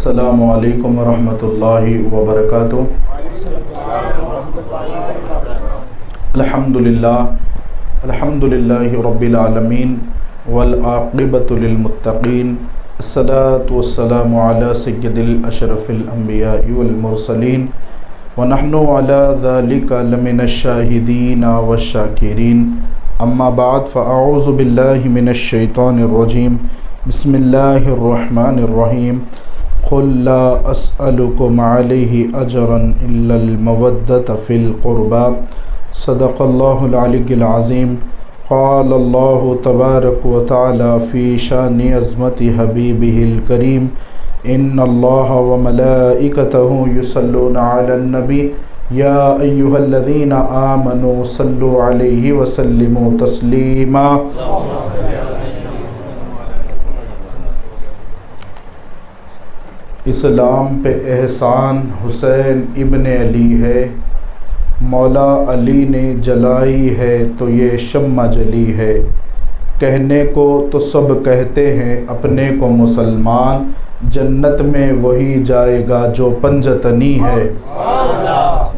السلام علیکم ورحمۃ اللہ وبرکاتہ۔ الحمد للہ رب العالمین والعاقبۃ للمتقین، الصلاۃ والسلام علی سید الاشرف الانبیاء والمرسلین ونحن علی ذلک لمن الشاہدین والشاکرین، اما بعد فاعوذ باللہ من الشیطان الرجیم، بسم اللہ الرحمن الرحیم۔ قل لا اسألکم علیہ اجرا الا المودۃ فی القربى، صدق اللہ العلی العظیم۔ قال اللہ تبارک و تعالی فی شان عظمت حبیبہ الکریم، ان اللہ وملائکتہ یصلون علی النبی یا ایہا الذین آمنوا صلوا علیہ وسلموا تسلیما۔ اسلام پہ احسان حسین ابن علی ہے، مولا علی نے جلائی ہے تو یہ شمع جلی ہے۔ کہنے کو تو سب کہتے ہیں اپنے کو مسلمان، جنت میں وہی جائے گا جو پنجتنی ہے،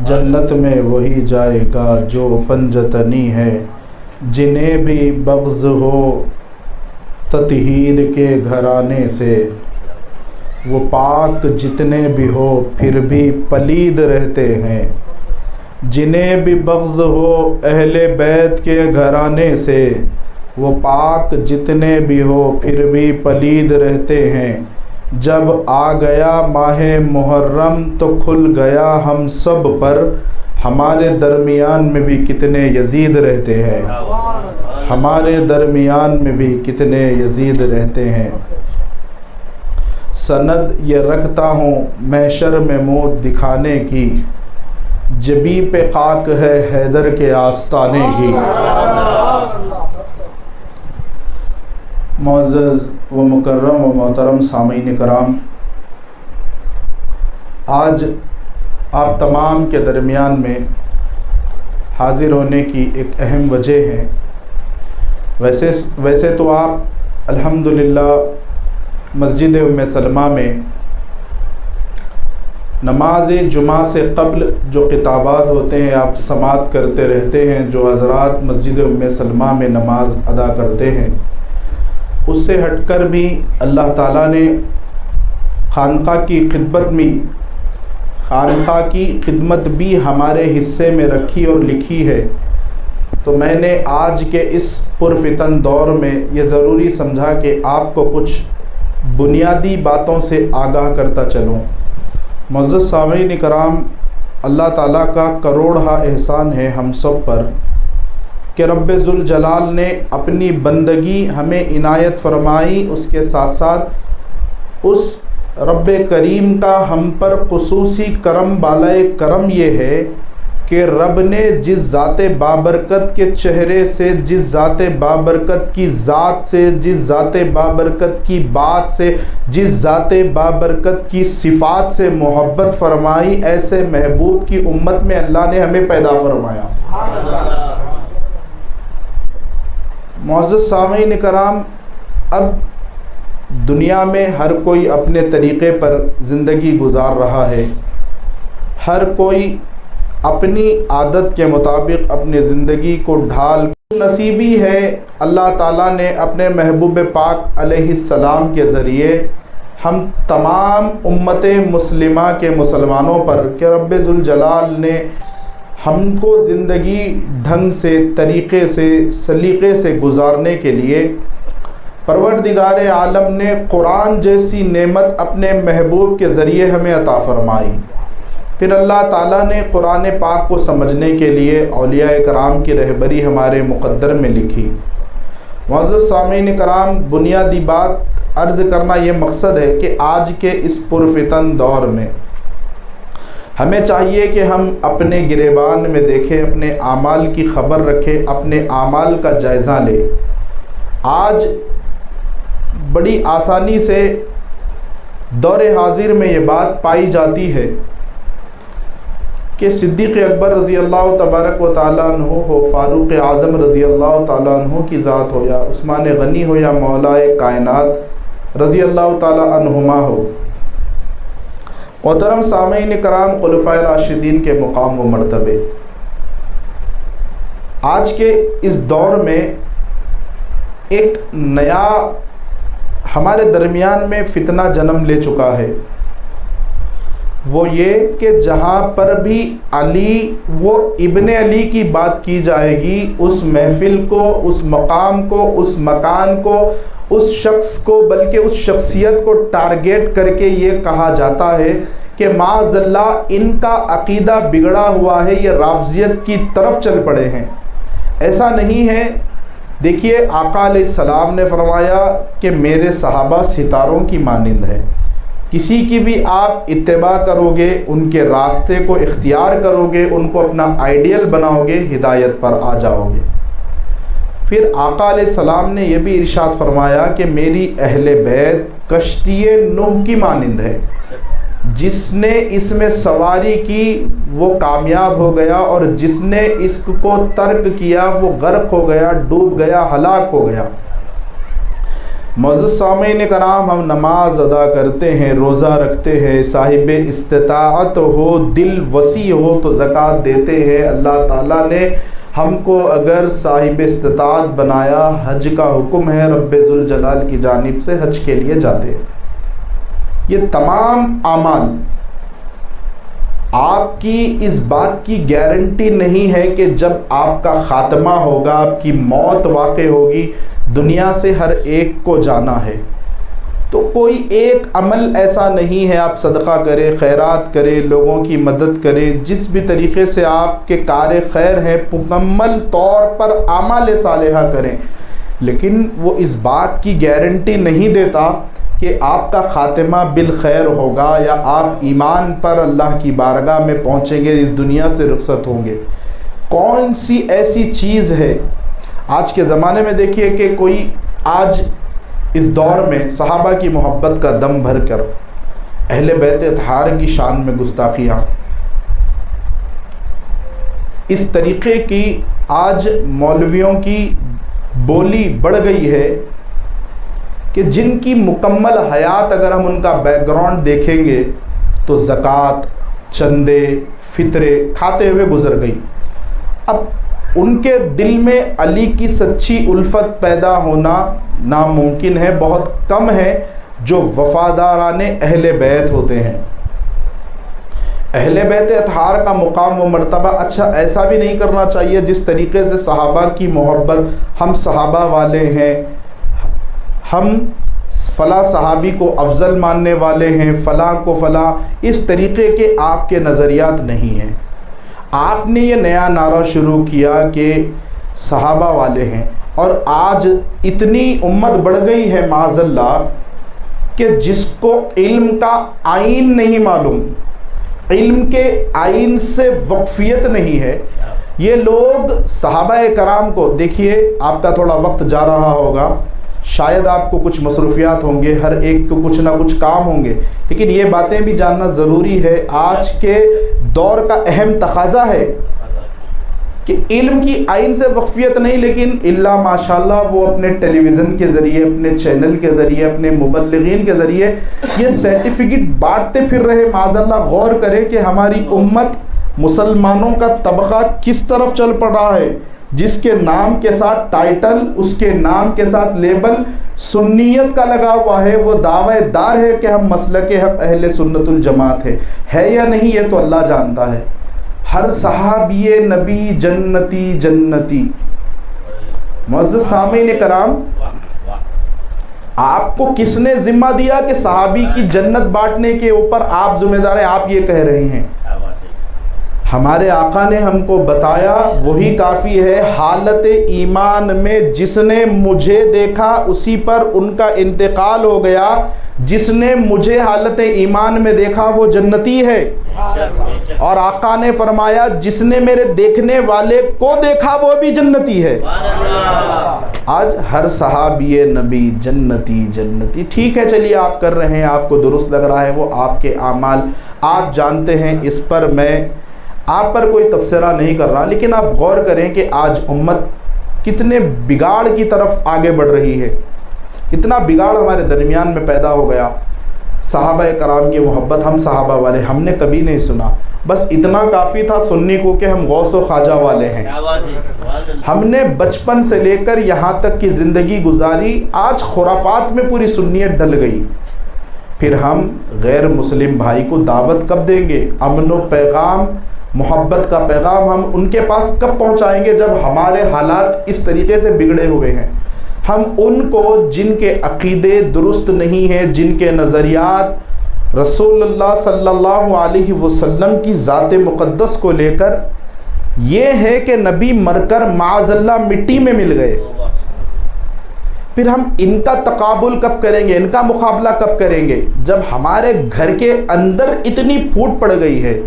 جنت میں وہی جائے گا جو پنجتنی ہے۔ جنہیں بھی بغض ہو تطہیر کے گھرانے سے، وہ پاک جتنے بھی ہو پھر بھی پلید رہتے ہیں۔ جنہیں بھی بغض ہو اہل بیت کے گھرانے سے، وہ پاک جتنے بھی ہو پھر بھی پلید رہتے ہیں۔ جب آ گیا ماہ محرم تو کھل گیا ہم سب پر، ہمارے درمیان میں بھی کتنے یزید رہتے ہیں، ہمارے درمیان میں بھی کتنے یزید رہتے ہیں۔ سند یہ رکھتا ہوں محشر میں منہ دکھانے کی، جبیں پہ خاک ہے حیدر کے آستانے کی۔ معزز و مکرم و محترم سامعین کرام، آج آپ تمام کے درمیان میں حاضر ہونے کی ایک اہم وجہ ہے۔ ویسے تو آپ الحمدللہ مسجد ام سلمہ میں نماز جمعہ سے قبل جو خطابات ہوتے ہیں آپ سماعت کرتے رہتے ہیں، جو حضرات مسجد ام سلمہ میں نماز ادا کرتے ہیں، اس سے ہٹ کر بھی اللہ تعالیٰ نے خانقاہ کی خدمت بھی ہمارے حصے میں رکھی اور لکھی ہے۔ تو میں نے آج کے اس پرفتن دور میں یہ ضروری سمجھا کہ آپ کو کچھ بنیادی باتوں سے آگاہ کرتا چلوں۔ معزز سامعین کرام، اللہ تعالیٰ کا کروڑہا احسان ہے ہم سب پر کہ رب ذوالجلال نے اپنی بندگی ہمیں عنایت فرمائی۔ اس کے ساتھ ساتھ اس رب کریم کا ہم پر خصوصی کرم، بالائے کرم یہ ہے کہ رب نے جس ذات بابرکت کے چہرے سے، جس ذات بابرکت کی ذات سے، جس ذات بابرکت کی بات سے، جس ذات بابرکت کی صفات سے محبت فرمائی، ایسے محبوب کی امت میں اللہ نے ہمیں پیدا فرمایا۔ معزز سامعین کرام، اب دنیا میں ہر کوئی اپنے طریقے پر زندگی گزار رہا ہے، ہر کوئی اپنی عادت کے مطابق اپنی زندگی کو ڈھال نصیبی ہے۔ اللہ تعالیٰ نے اپنے محبوب پاک علیہ السلام کے ذریعے ہم تمام امت مسلمہ کے مسلمانوں پر کہ رب ذوالجلال نے ہم کو زندگی ڈھنگ سے، طریقے سے، سلیقے سے گزارنے کے لیے پروردگار عالم نے قرآن جیسی نعمت اپنے محبوب کے ذریعے ہمیں عطا فرمائی۔ پھر اللہ تعالیٰ نے قرآن پاک کو سمجھنے کے لیے اولیاء کرام کی رہبری ہمارے مقدر میں لکھی۔ معزز سامعین کرام، بنیادی بات عرض کرنا یہ مقصد ہے کہ آج کے اس پرفتن دور میں ہمیں چاہیے کہ ہم اپنے گریبان میں دیکھیں، اپنے اعمال کی خبر رکھیں، اپنے اعمال کا جائزہ لیں۔ آج بڑی آسانی سے دور حاضر میں یہ بات پائی جاتی ہے کہ صدیق اکبر رضی اللہ تبارک و تعالیٰ عنہ ہو، فاروق اعظم رضی اللہ تعالیٰ عنہ کی ذات ہو، یا عثمان غنی ہو، یا مولا کائنات رضی اللہ تعالیٰ عنہما ہو، محترم سامعین کرام، خلفائے راشدین کے مقام و مرتبے، آج کے اس دور میں ایک نیا ہمارے درمیان میں فتنہ جنم لے چکا ہے، وہ یہ کہ جہاں پر بھی علی وہ ابن علی کی بات کی جائے گی، اس محفل کو، اس مقام کو، اس مکان کو، اس شخص کو، بلکہ اس شخصیت کو ٹارگیٹ کر کے یہ کہا جاتا ہے کہ معاذ اللہ ان کا عقیدہ بگڑا ہوا ہے، یہ رافضیت کی طرف چل پڑے ہیں۔ ایسا نہیں ہے۔ دیکھیے آقا علیہ السلام نے فرمایا کہ میرے صحابہ ستاروں کی مانند ہے، کسی کی بھی آپ اتباع کرو گے، ان کے راستے کو اختیار کرو گے، ان کو اپنا آئیڈیل بناؤ گے، ہدایت پر آ جاؤ گے۔ پھر آقا علیہ السلام نے یہ بھی ارشاد فرمایا کہ میری اہل بیت کشتی نوح کی مانند ہے، جس نے اس میں سواری کی وہ کامیاب ہو گیا، اور جس نے اس کو ترک کیا وہ غرق ہو گیا، ڈوب گیا، ہلاک ہو گیا۔ معزز سامعین کرام، ہم نماز ادا کرتے ہیں، روزہ رکھتے ہیں، صاحب استطاعت ہو، دل وسیع ہو تو زکوٰۃ دیتے ہیں۔ اللہ تعالیٰ نے ہم کو اگر صاحب استطاعت بنایا، حج کا حکم ہے، رب ذوالجلال کی جانب سے حج کے لیے جاتے ہیں۔ یہ تمام اعمال آپ کی اس بات کی گارنٹی نہیں ہے کہ جب آپ کا خاتمہ ہوگا، آپ کی موت واقع ہوگی، دنیا سے ہر ایک کو جانا ہے، تو کوئی ایک عمل ایسا نہیں ہے آپ صدقہ کریں، خیرات کریں، لوگوں کی مدد کریں، جس بھی طریقے سے آپ کے کار خیر ہے مکمل طور پر اعمال صالحہ کریں، لیکن وہ اس بات کی گارنٹی نہیں دیتا کہ آپ کا خاتمہ بالخیر ہوگا یا آپ ایمان پر اللہ کی بارگاہ میں پہنچیں گے، اس دنیا سے رخصت ہوں گے۔ کون سی ایسی چیز ہے آج کے زمانے میں؟ دیکھیے کہ کوئی آج اس دور میں صحابہ کی محبت کا دم بھر کر اہل بیت اطہار کی شان میں گستاخیاں، اس طریقے کی آج مولویوں کی بولی بڑھ گئی ہے کہ جن کی مکمل حیات اگر ہم ان کا بیک گراؤنڈ دیکھیں گے تو زکوٰۃ، چندے، فطرے کھاتے ہوئے گزر گئی۔ اب ان کے دل میں علی کی سچی الفت پیدا ہونا ناممکن ہے، بہت کم ہے جو وفاداران اہل بیت ہوتے ہیں۔ اہل بیت اطہار کا مقام و مرتبہ اچھا ایسا بھی نہیں کرنا چاہیے جس طریقے سے صحابہ کی محبت، ہم صحابہ والے ہیں، ہم فلاں صحابی کو افضل ماننے والے ہیں، فلاں کو فلاں، اس طریقے کے آپ کے نظریات نہیں ہیں۔ آپ نے یہ نیا نعرہ شروع کیا کہ صحابہ والے ہیں، اور آج اتنی امت بڑھ گئی ہے معاذ اللہ کہ جس کو علم کا آئین نہیں معلوم، علم کے آئین سے وقفیت نہیں ہے، یہ لوگ صحابہ کرام کو دیکھیے۔ آپ کا تھوڑا وقت جا رہا ہوگا، شاید آپ کو کچھ مصروفیات ہوں گے، ہر ایک کو کچھ نہ کچھ کام ہوں گے، لیکن یہ باتیں بھی جاننا ضروری ہے۔ آج کے دور کا اہم تقاضا ہے کہ علم کی آئین سے وقفیت نہیں، لیکن اللہ ماشاءاللہ وہ اپنے ٹیلی ویژن کے ذریعے، اپنے چینل کے ذریعے، اپنے مبلغین کے ذریعے یہ سرٹیفکیٹ بانٹتے پھر رہے۔ معاذ اللہ غور کریں کہ ہماری امت، مسلمانوں کا طبقہ کس طرف چل پڑ رہا ہے، جس کے نام کے ساتھ ٹائٹل، اس کے نام کے ساتھ لیبل سنیت کا لگا ہوا ہے، وہ دعوے دار ہے کہ ہم مسلک حق اہل سنت الجماعت ہے یا نہیں، یہ تو اللہ جانتا ہے۔ ہر صحابی نبی جنتی جنتی۔ معزز سامعین کرام، آپ کو کس نے ذمہ دیا کہ صحابی کی جنت بانٹنے کے اوپر آپ ذمہ دار ہیں؟ آپ یہ کہہ رہے ہیں۔ ہمارے آقا نے ہم کو بتایا، وہی کافی ہے۔ حالت ایمان میں جس نے مجھے دیکھا اسی پر ان کا انتقال ہو گیا، جس نے مجھے حالت ایمان میں دیکھا وہ جنتی ہے۔ اور آقا نے فرمایا جس نے میرے دیکھنے والے کو دیکھا وہ بھی جنتی ہے۔ آج ہر صحابی نبی جنتی جنتی۔ ٹھیک ہے، چلیے آپ کر رہے ہیں، آپ کو درست لگ رہا ہے، وہ آپ کے اعمال آپ جانتے ہیں، اس پر میں آپ پر کوئی تبصرہ نہیں کر رہا، لیکن آپ غور کریں کہ آج امت کتنے بگاڑ کی طرف آگے بڑھ رہی ہے، اتنا بگاڑ ہمارے درمیان میں پیدا ہو گیا۔ صحابہ کرام کی محبت ہم صحابہ والے ہم نے کبھی نہیں سنا، بس اتنا کافی تھا سننے کو کہ ہم غوث و خواجہ والے ہیں۔ ہم نے بچپن سے لے کر یہاں تک کی زندگی گزاری، آج خرافات میں پوری سنیت ڈل گئی، پھر ہم غیر مسلم بھائی کو دعوت کب دیں گے؟ امن و پیغام، محبت کا پیغام ہم ان کے پاس کب پہنچائیں گے جب ہمارے حالات اس طریقے سے بگڑے ہوئے ہیں؟ ہم ان کو جن کے عقیدے درست نہیں ہیں، جن کے نظریات رسول اللہ صلی اللہ علیہ وسلم کی ذات مقدس کو لے کر یہ ہے کہ نبی مر کر معاذ اللہ مٹی میں مل گئے، پھر ہم ان کا تقابل کب کریں گے، ان کا مقابلہ کب کریں گے جب ہمارے گھر کے اندر اتنی پھوٹ پڑ گئی ہے؟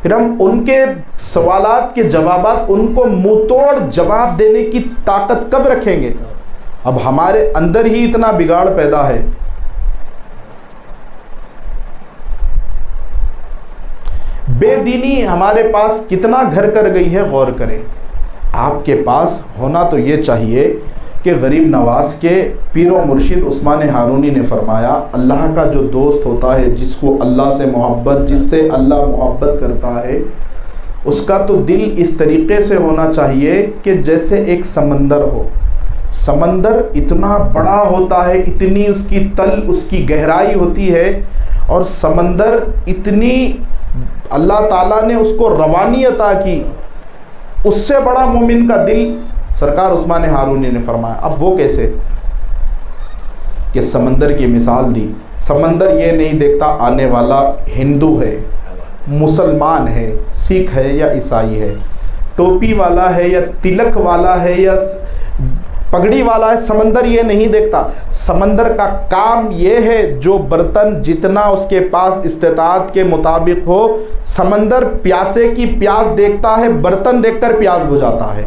پھر ہم ان کے سوالات کے جوابات، ان کو منہ توڑ جواب دینے کی طاقت کب رکھیں گے؟ اب ہمارے اندر ہی اتنا بگاڑ پیدا ہے۔ بے دینی ہمارے پاس کتنا گھر کر گئی ہے، غور کریں۔ آپ کے پاس ہونا تو یہ چاہیے کہ غریب نواز کے پیر و مرشد عثمان ہارونی نے فرمایا، اللہ کا جو دوست ہوتا ہے، جس کو اللہ سے محبت، جس سے اللہ محبت کرتا ہے، اس کا تو دل اس طریقے سے ہونا چاہیے کہ جیسے ایک سمندر ہو۔ سمندر اتنا بڑا ہوتا ہے، اتنی اس کی تل، اس کی گہرائی ہوتی ہے، اور سمندر اتنی اللہ تعالیٰ نے اس کو روانی عطا کی، اس سے بڑا مومن کا دل سرکار عثمان ہارونی نے فرمایا۔ اب وہ کیسے کہ سمندر کی مثال دی، سمندر یہ نہیں دیکھتا آنے والا ہندو ہے، مسلمان ہے، سکھ ہے یا عیسائی ہے، ٹوپی والا ہے یا تلک والا ہے یا پگڑی والا ہے، سمندر یہ نہیں دیکھتا۔ سمندر کا کام یہ ہے جو برتن جتنا اس کے پاس استطاعت کے مطابق ہو، سمندر پیاسے کی پیاس دیکھتا ہے، برتن دیکھ کر پیاس بجھاتا ہے۔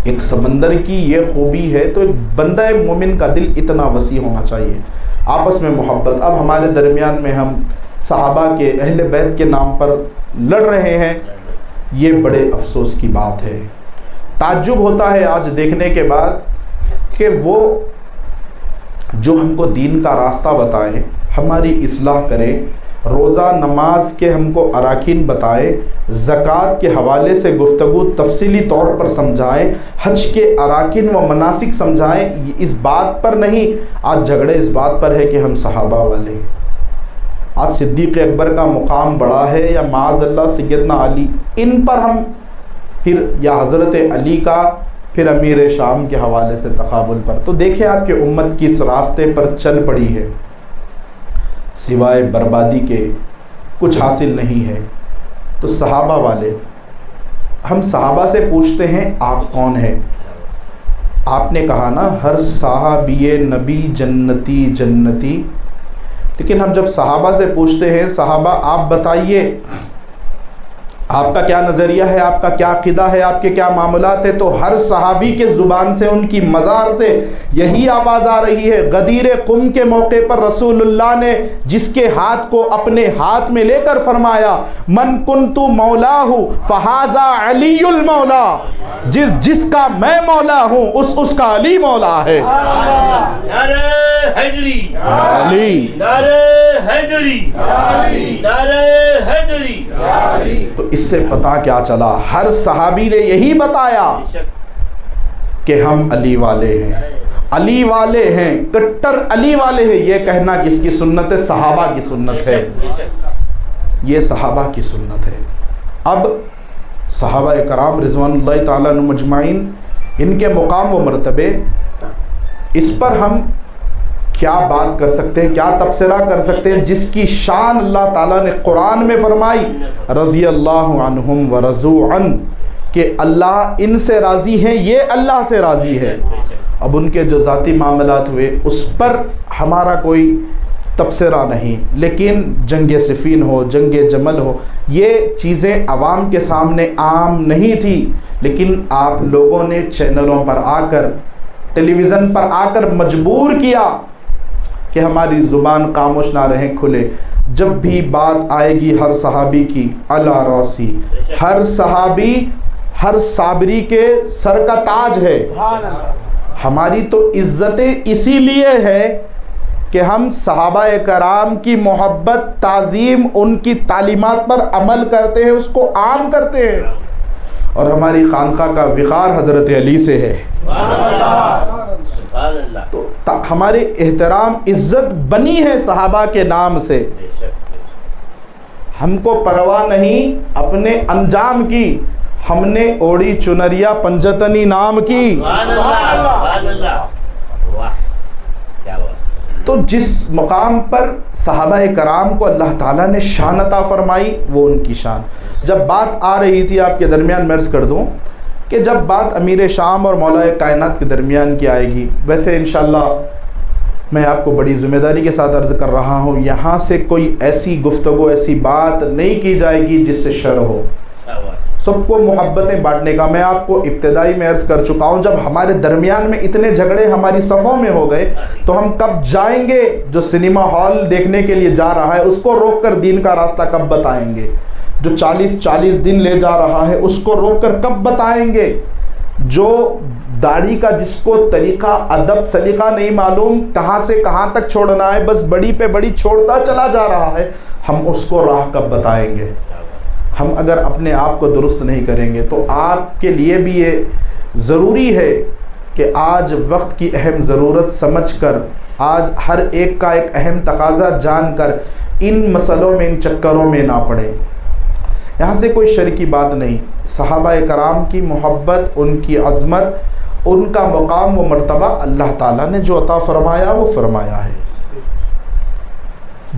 ایک سمندر کی یہ خوبی ہے، تو ایک بندہ مومن کا دل اتنا وسیع ہونا چاہیے، آپس میں محبت۔ اب ہمارے درمیان میں ہم صحابہ کے، اہل بیت کے نام پر لڑ رہے ہیں، یہ بڑے افسوس کی بات ہے۔ تعجب ہوتا ہے آج دیکھنے کے بعد کہ وہ جو ہم کو دین کا راستہ بتائیں، ہماری اصلاح کریں، روزہ نماز کے ہم کو اراکین بتائے، زکوٰۃ کے حوالے سے گفتگو تفصیلی طور پر سمجھائیں، حج کے اراکین و مناسک سمجھائیں، اس بات پر نہیں، آج جھگڑے اس بات پر ہے کہ ہم صحابہ والے، آج صدیق اکبر کا مقام بڑا ہے یا معاذ اللہ سیدنا علی، ان پر ہم پھر یا حضرت علی کا، پھر امیر شام کے حوالے سے تقابل پر۔ تو دیکھیں آپ کے امت کس راستے پر چل پڑی ہے، سوائے بربادی کے کچھ حاصل نہیں ہے۔ تو صحابہ والے، ہم صحابہ سے پوچھتے ہیں آپ کون ہیں؟ آپ نے کہا نا ہر صحابی نبی جنتی جنتی، لیکن ہم جب صحابہ سے پوچھتے ہیں صحابہ آپ بتائیے آپ کا کیا نظریہ ہے، آپ کا کیا عقیدہ ہے، آپ کے کیا معاملات ہیں، تو ہر صحابی کے زبان سے، ان کی مزار سے یہی آواز آ رہی ہے۔ غدیر قم کے موقع پر رسول اللہ نے جس کے ہاتھ کو اپنے ہاتھ میں لے کر فرمایا، من کنت مولاہ فہذا علی المولا، جس کا میں مولا ہوں اس کا علی مولا ہے۔ نعرہ حیدری، علی، نعرہ حیدری، نعرہ حیدری۔ تو اس سے پتہ کیا چلا، ہر صحابی نے یہی بتایا کہ ہم علی والے ہیں، علی والے ہیں، کٹر علی والے ہیں۔ یہ کہنا کس کی سنت ہے؟ صحابہ کی سنت ہے، یہ صحابہ کی سنت ہے۔ اب صحابہ کرام رضوان اللہ تعالیٰ عنہم مجمعین، ان کے مقام و مرتبے، اس پر ہم کیا بات کر سکتے ہیں، کیا تبصرہ کر سکتے ہیں، جس کی شان اللہ تعالیٰ نے قرآن میں فرمائی، رضی اللہ عنہم ورضوا عنہ، کہ اللہ ان سے راضی ہیں، یہ اللہ سے راضی ہے۔ اب ان کے جو ذاتی معاملات ہوئے اس پر ہمارا کوئی تبصرہ نہیں، لیکن جنگ صفین ہو، جنگ جمل ہو، یہ چیزیں عوام کے سامنے عام نہیں تھی، لیکن آپ لوگوں نے چینلوں پر آ کر، ٹیلی ویژن پر آ کر مجبور کیا کہ ہماری زبان خاموش نہ رہیں، کھلے۔ جب بھی بات آئے گی ہر صحابی کی، علی راسی، ہر صحابی ہر صابری کے سر کا تاج ہے۔ ہماری تو عزتیں اسی لیے ہے کہ ہم صحابہ کرام کی محبت، تعظیم، ان کی تعلیمات پر عمل کرتے ہیں، اس کو عام کرتے ہیں، اور ہماری خانقاہ کا وقار حضرت علی سے ہے۔ تو ہمارے احترام، عزت بنی ہے صحابہ کے نام سے۔ ہم کو پرواہ نہیں اپنے انجام کی، ہم نے اوڑی چنریا پنجتنی نام کی۔ تو جس مقام پر صحابہ کرام کو اللہ تعالیٰ نے شان عطا فرمائی وہ ان کی شان۔ جب بات آ رہی تھی آپ کے درمیان میں عرض کر دوں کہ جب بات امیر شام اور مولا کائنات کے درمیان کی آئے گی، ویسے انشاءاللہ میں آپ کو بڑی ذمہ داری کے ساتھ عرض کر رہا ہوں، یہاں سے کوئی ایسی گفتگو، ایسی بات نہیں کی جائے گی جس سے شر ہو، سب کو محبتیں بانٹنے کا۔ میں آپ کو ابتدائی میں عرض کر چکا ہوں، جب ہمارے درمیان میں اتنے جھگڑے ہماری صفوں میں ہو گئے تو ہم کب جائیں گے؟ جو سنیما ہال دیکھنے کے لیے جا رہا ہے اس کو روک کر دین کا راستہ کب بتائیں گے؟ جو 40 دن لے جا رہا ہے اس کو روک کر کب بتائیں گے؟ جو داڑھی کا جس کو طریقہ، ادب، سلیقہ نہیں معلوم، کہاں سے کہاں تک چھوڑنا ہے، بس بڑی پہ بڑی چھوڑتا چلا جا رہا ہے، ہم اس کو راہ کب بتائیں گے؟ ہم اگر اپنے آپ کو درست نہیں کریں گے تو آپ کے لیے بھی یہ ضروری ہے کہ آج وقت کی اہم ضرورت سمجھ کر، آج ہر ایک کا ایک اہم تقاضا جان کر ان مسئلوں میں، ان چکروں میں نہ پڑے۔ یہاں سے کوئی شر کی بات نہیں، صحابہ کرام کی محبت، ان کی عظمت، ان کا مقام و مرتبہ اللہ تعالیٰ نے جو عطا فرمایا وہ فرمایا ہے۔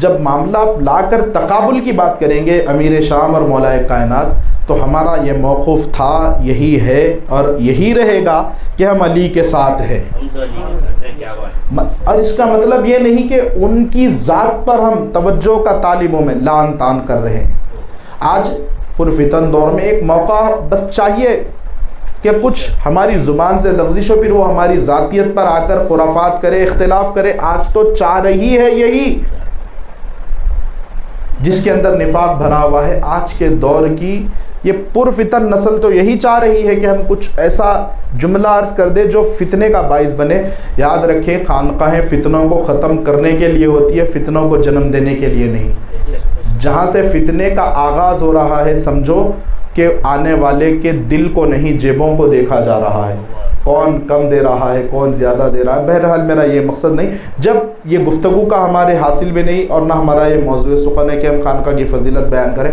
جب معاملہ لا کر تقابل کی بات کریں گے امیر شام اور مولا کائنات، تو ہمارا یہ موقف تھا، یہی ہے اور یہی رہے گا کہ ہم علی کے ساتھ ہیں۔ اور اس کا مطلب یہ نہیں کہ ان کی ذات پر ہم توجہ کا طالبوں میں لان تان کر رہے ہیں۔ آج پرفتن دور میں ایک موقع بس چاہیے کہ کچھ ہماری زبان سے لغزش ہو، پھر وہ ہماری ذاتیت پر آ کر خرافات کرے، اختلاف کرے۔ آج تو چاہ رہی ہے یہی، جس کے اندر نفاق بھرا ہوا ہے، آج کے دور کی یہ پرفتن نسل تو یہی چاہ رہی ہے کہ ہم کچھ ایسا جملہ عرض کر دے جو فتنے کا باعث بنے۔ یاد رکھیں، خانقاہیں فتنوں کو ختم کرنے کے لیے ہوتی ہے، فتنوں کو جنم دینے کے لیے نہیں۔ جہاں سے فتنے کا آغاز ہو رہا ہے، سمجھو کہ آنے والے کے دل کو نہیں، جیبوں کو دیکھا جا رہا ہے، کون کم دے رہا ہے، کون زیادہ دے رہا ہے۔ بہرحال میرا یہ مقصد نہیں، جب یہ گفتگو کا ہمارے حاصل بھی نہیں اور نہ ہمارا یہ موضوع سخن ہے کہ ہم خانقاہ کی فضیلت بیان کریں۔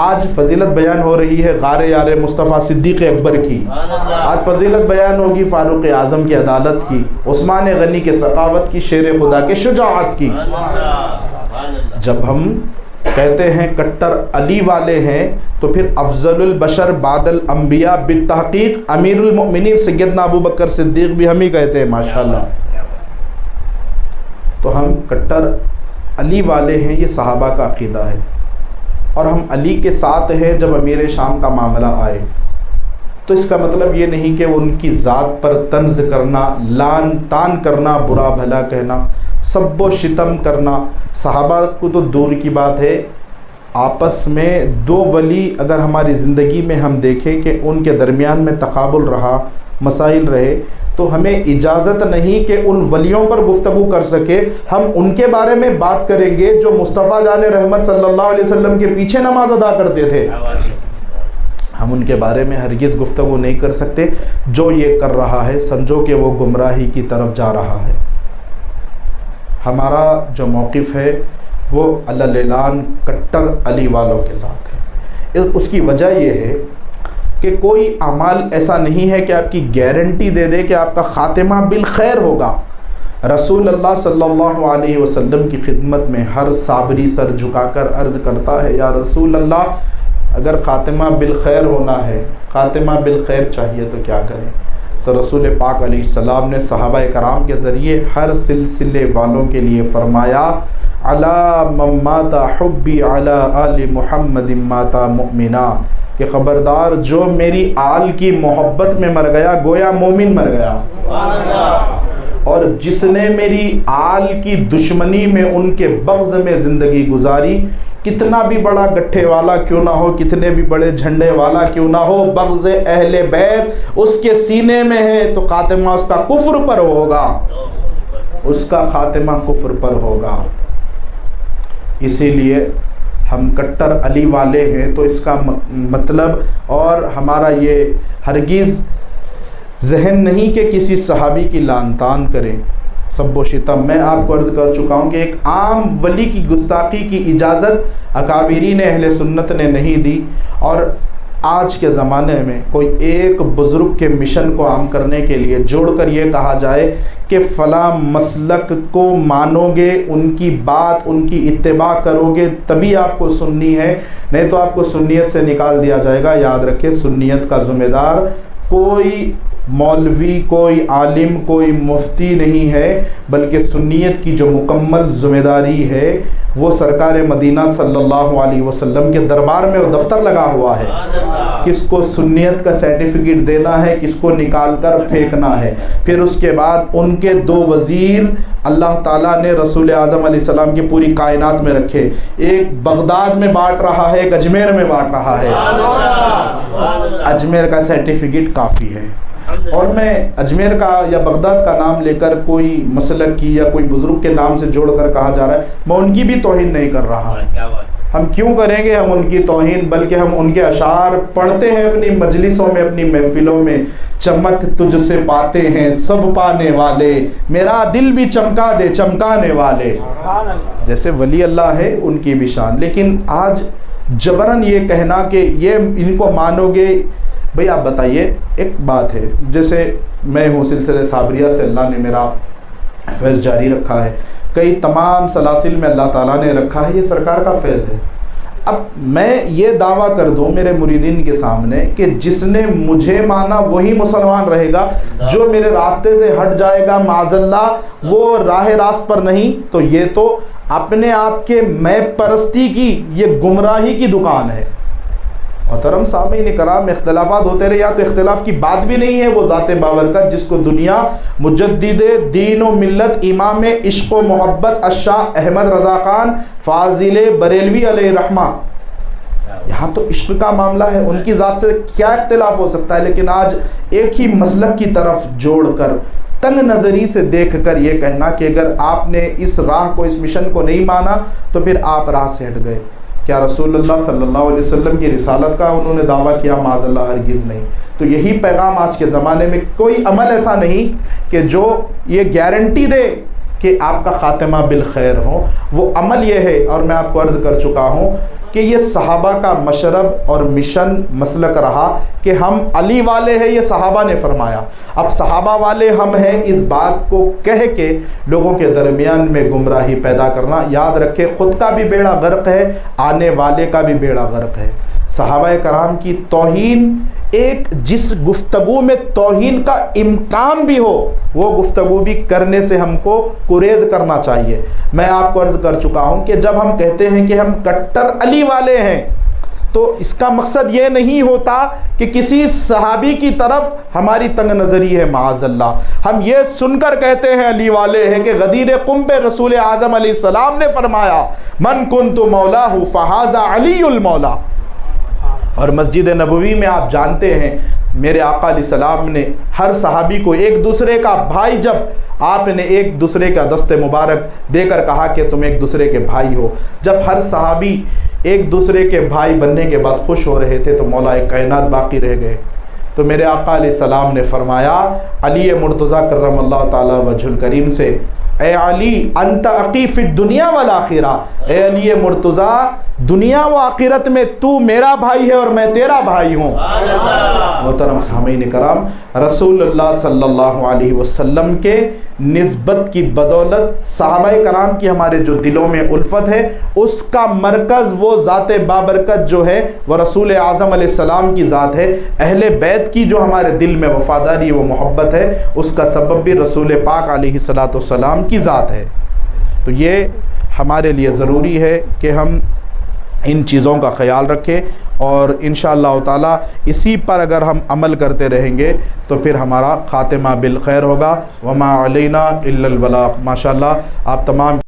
آج فضیلت بیان ہو رہی ہے غار یار مصطفیٰ صدیق اکبر کی، آج فضیلت بیان ہوگی فاروق اعظم کی عدالت کی، عثمان غنی کے سخاوت کی، شیر خدا کے شجاعت کی۔ جب ہم کہتے ہیں کٹر علی والے ہیں تو پھر افضل البشر بعد الانبیاء بالتحقیق امیر المؤمنین سیدنا ابو بکر صدیق بھی ہم ہی کہتے ہیں ماشاءاللہ۔ تو ہم کٹر علی والے ہیں، یہ صحابہ کا عقیدہ ہے، اور ہم علی کے ساتھ ہیں جب امیر شام کا معاملہ آئے۔ تو اس کا مطلب یہ نہیں کہ ان کی ذات پر طنز کرنا، لان تان کرنا، برا بھلا کہنا، سب و شتم کرنا، صحابہ کو تو دور کی بات ہے، آپس میں دو ولی اگر ہماری زندگی میں ہم دیکھیں کہ ان کے درمیان میں تقابل رہا، مسائل رہے، تو ہمیں اجازت نہیں کہ ان ولیوں پر گفتگو کر سکے۔ ہم ان کے بارے میں بات کریں گے جو مصطفیٰ جان رحمت صلی اللہ علیہ وسلم کے پیچھے نماز ادا کرتے تھے، ہم ان کے بارے میں ہرگز گفتگو نہیں کر سکتے۔ جو یہ کر رہا ہے سمجھو کہ وہ گمراہی کی طرف جا رہا ہے۔ ہمارا جو موقف ہے وہ علالان کٹر علی والوں کے ساتھ ہے۔ اس کی وجہ یہ ہے کہ کوئی اعمال ایسا نہیں ہے کہ آپ کی گارنٹی دے دے کہ آپ کا خاتمہ بالخیر ہوگا۔ رسول اللہ صلی اللہ علیہ وسلم کی خدمت میں ہر صابری سر جھکا کر عرض کرتا ہے، یا رسول اللہ اگر خاتمہ بالخیر ہونا ہے، خاتمہ بالخیر چاہیے تو کیا کریں؟ تو رسول پاک علیہ السلام نے صحابہ کرام کے ذریعے ہر سلسلے والوں کے لیے فرمایا، علی من مات حبی علی آل محمد مات مؤمنا، کہ خبردار جو میری آل کی محبت میں مر گیا گویا مومن مر گیا، اور جس نے میری آل کی دشمنی میں، ان کے بغض میں زندگی گزاری، کتنا بھی بڑا گٹھے والا کیوں نہ ہو، کتنے بھی بڑے جھنڈے والا کیوں نہ ہو، بغض اہل بیت اس کے سینے میں ہے تو خاتمہ اس کا کفر پر ہوگا۔ اس کا خاتمہ کفر پر ہوگا۔ اسی لیے ہم کٹر علی والے ہیں، تو اس کا مطلب اور ہمارا یہ ہرگز ذہن نہیں کہ کسی صحابی کی لعن طعن کریں، سب و شتم۔ میں آپ کو عرض کر چکا ہوں کہ ایک عام ولی کی گستاخی کی اجازت اکابرین اہل سنت نے نہیں دی، اور آج کے زمانے میں کوئی ایک بزرگ کے مشن کو عام کرنے کے لیے جوڑ کر یہ کہا جائے کہ فلاں مسلک کو مانو گے، ان کی بات، ان کی اتباع کرو گے تبھی آپ کو سنی ہے، نہیں تو آپ کو سنیت سے نکال دیا جائے گا۔ یاد رکھیں، سنیت کا ذمہ دار کوئی مولوی، کوئی عالم، کوئی مفتی نہیں ہے، بلکہ سنیت کی جو مکمل ذمہ داری ہے وہ سرکار مدینہ صلی اللہ علیہ وسلم کے دربار میں وہ دفتر لگا ہوا ہے، کس کو سنیت کا سرٹیفکیٹ دینا ہے، کس کو نکال کر پھینکنا ہے۔ پھر اس کے بعد ان کے 2 وزیر اللہ تعالیٰ نے رسول اعظم علیہ السلام کی پوری کائنات میں رکھے، ایک بغداد میں بانٹ رہا ہے، ایک اجمیر میں بانٹ رہا ہے۔ اجمیر کا سرٹیفکیٹ کافی ہے، اور میں اجمیر کا یا بغداد کا نام لے کر کوئی مسلک کی یا کوئی بزرگ کے نام سے جوڑ کر کہا جا رہا ہے، میں ان کی بھی توہین نہیں کر رہا۔ ہم کیوں کریں گے ہم ان کی توہین، بلکہ ہم ان کے اشعار پڑھتے ہیں اپنی مجلسوں میں، اپنی محفلوں میں۔ چمک تجھ سے پاتے ہیں سب پانے والے، میرا دل بھی چمکا دے چمکانے والے۔ جیسے ولی اللہ ہے ان کی بھی شان، لیکن آج جبراً یہ کہنا کہ یہ ان کو مانو گے، بھئی آپ بتائیے، ایک بات ہے، جیسے میں ہوں سلسلہ صابریہ سے اللہ نے میرا فیض جاری رکھا ہے، کئی تمام سلاسل میں اللہ تعالیٰ نے رکھا ہے، یہ سرکار کا فیض ہے۔ اب میں یہ دعویٰ کر دوں میرے مریدین کے سامنے کہ جس نے مجھے مانا وہی مسلمان رہے گا، جو میرے راستے سے ہٹ جائے گا معاذ اللہ وہ راہ راست پر نہیں، تو یہ تو اپنے آپ کے میں پرستی کی، یہ گمراہی کی دکان ہے۔ محترم سامعین کرام، اختلافات ہوتے رہے، یا تو اختلاف کی بات بھی نہیں ہے، وہ ذات بابرکت جس کو دنیا مجدد دین و ملت، امام عشق و محبت الشاہ احمد رضا خان فاضل بریلوی علیہ رحمہ، یہاں تو عشق کا معاملہ ہے، ان کی ذات سے کیا اختلاف ہو سکتا ہے، لیکن آج ایک ہی مسلک کی طرف جوڑ کر تنگ نظری سے دیکھ کر یہ کہنا کہ اگر آپ نے اس راہ کو، اس مشن کو نہیں مانا تو پھر آپ راہ سے ہٹ گئے۔ کیا رسول اللہ صلی اللہ علیہ وسلم کی رسالت کا انہوں نے دعویٰ کیا؟ معاذ اللہ ہرگز نہیں۔ تو یہی پیغام آج کے زمانے میں، کوئی عمل ایسا نہیں کہ جو یہ گارنٹی دے کہ آپ کا خاتمہ بالخیر ہو، وہ عمل یہ ہے، اور میں آپ کو عرض کر چکا ہوں کہ یہ صحابہ کا مشرب اور مشن مسلک رہا کہ ہم علی والے ہیں، یہ صحابہ نے فرمایا۔ اب صحابہ والے ہم ہیں، اس بات کو کہہ کے لوگوں کے درمیان میں گمراہی پیدا کرنا، یاد رکھے خود کا بھی بیڑا غرق ہے، آنے والے کا بھی بیڑا غرق ہے۔ صحابہ کرام کی توہین، ایک جس گفتگو میں توہین کا امکان بھی ہو وہ گفتگو بھی کرنے سے ہم کو گریز کرنا چاہیے۔ میں آپ کو عرض کر چکا ہوں کہ جب ہم کہتے ہیں کہ ہم کٹر علی والے ہیں تو اس کا مقصد یہ نہیں ہوتا کہ کسی صحابی کی طرف ہماری تنگ نظری ہے، معاذ اللہ۔ ہم یہ سن کر کہتے ہیں علی والے ہیں کہ غدیر قم پہ رسول اعظم علیہ السلام نے فرمایا من کنت مولاہ فہذا علی المولا، اور مسجد نبوی میں آپ جانتے ہیں میرے آقا علیہ السلام نے ہر صحابی کو ایک دوسرے کا بھائی، جب آپ نے ایک دوسرے کا دست مبارک دے کر کہا کہ تم ایک دوسرے کے بھائی ہو، جب ہر صحابی ایک دوسرے کے بھائی بننے کے بعد خوش ہو رہے تھے تو مولا کائنات باقی رہ گئے۔ تو میرے آقا علیہ السلام نے فرمایا علی مرتضیٰ کرم اللہ تعالی وجہ الکریم سے، اے علی انت اخی فی الدنیا والآخرہ، اے علی مرتضیٰ دنیا و آخرت میں تو میرا بھائی ہے اور میں تیرا بھائی ہوں۔ محترم سامعین کرام، رسول اللہ صلی اللہ علیہ وسلم کے نسبت کی بدولت صحابہ کرام کی ہمارے جو دلوں میں الفت ہے، اس کا مرکز وہ ذات بابرکت جو ہے وہ رسول اعظم علیہ السلام کی ذات ہے۔ اہل بیت کی جو ہمارے دل میں وفاداری و محبت ہے، اس کا سبب بھی رسول پاک علیہ السلام کی ذات ہے۔ تو یہ ہمارے لیے ضروری ہے کہ ہم ان چیزوں کا خیال رکھیں، اور انشاءاللہ تعالی اسی پر اگر ہم عمل کرتے رہیں گے تو پھر ہمارا خاتمہ بالخیر ہوگا۔ وما علینا الا البلاغ۔ ماشاءاللہ آپ تمام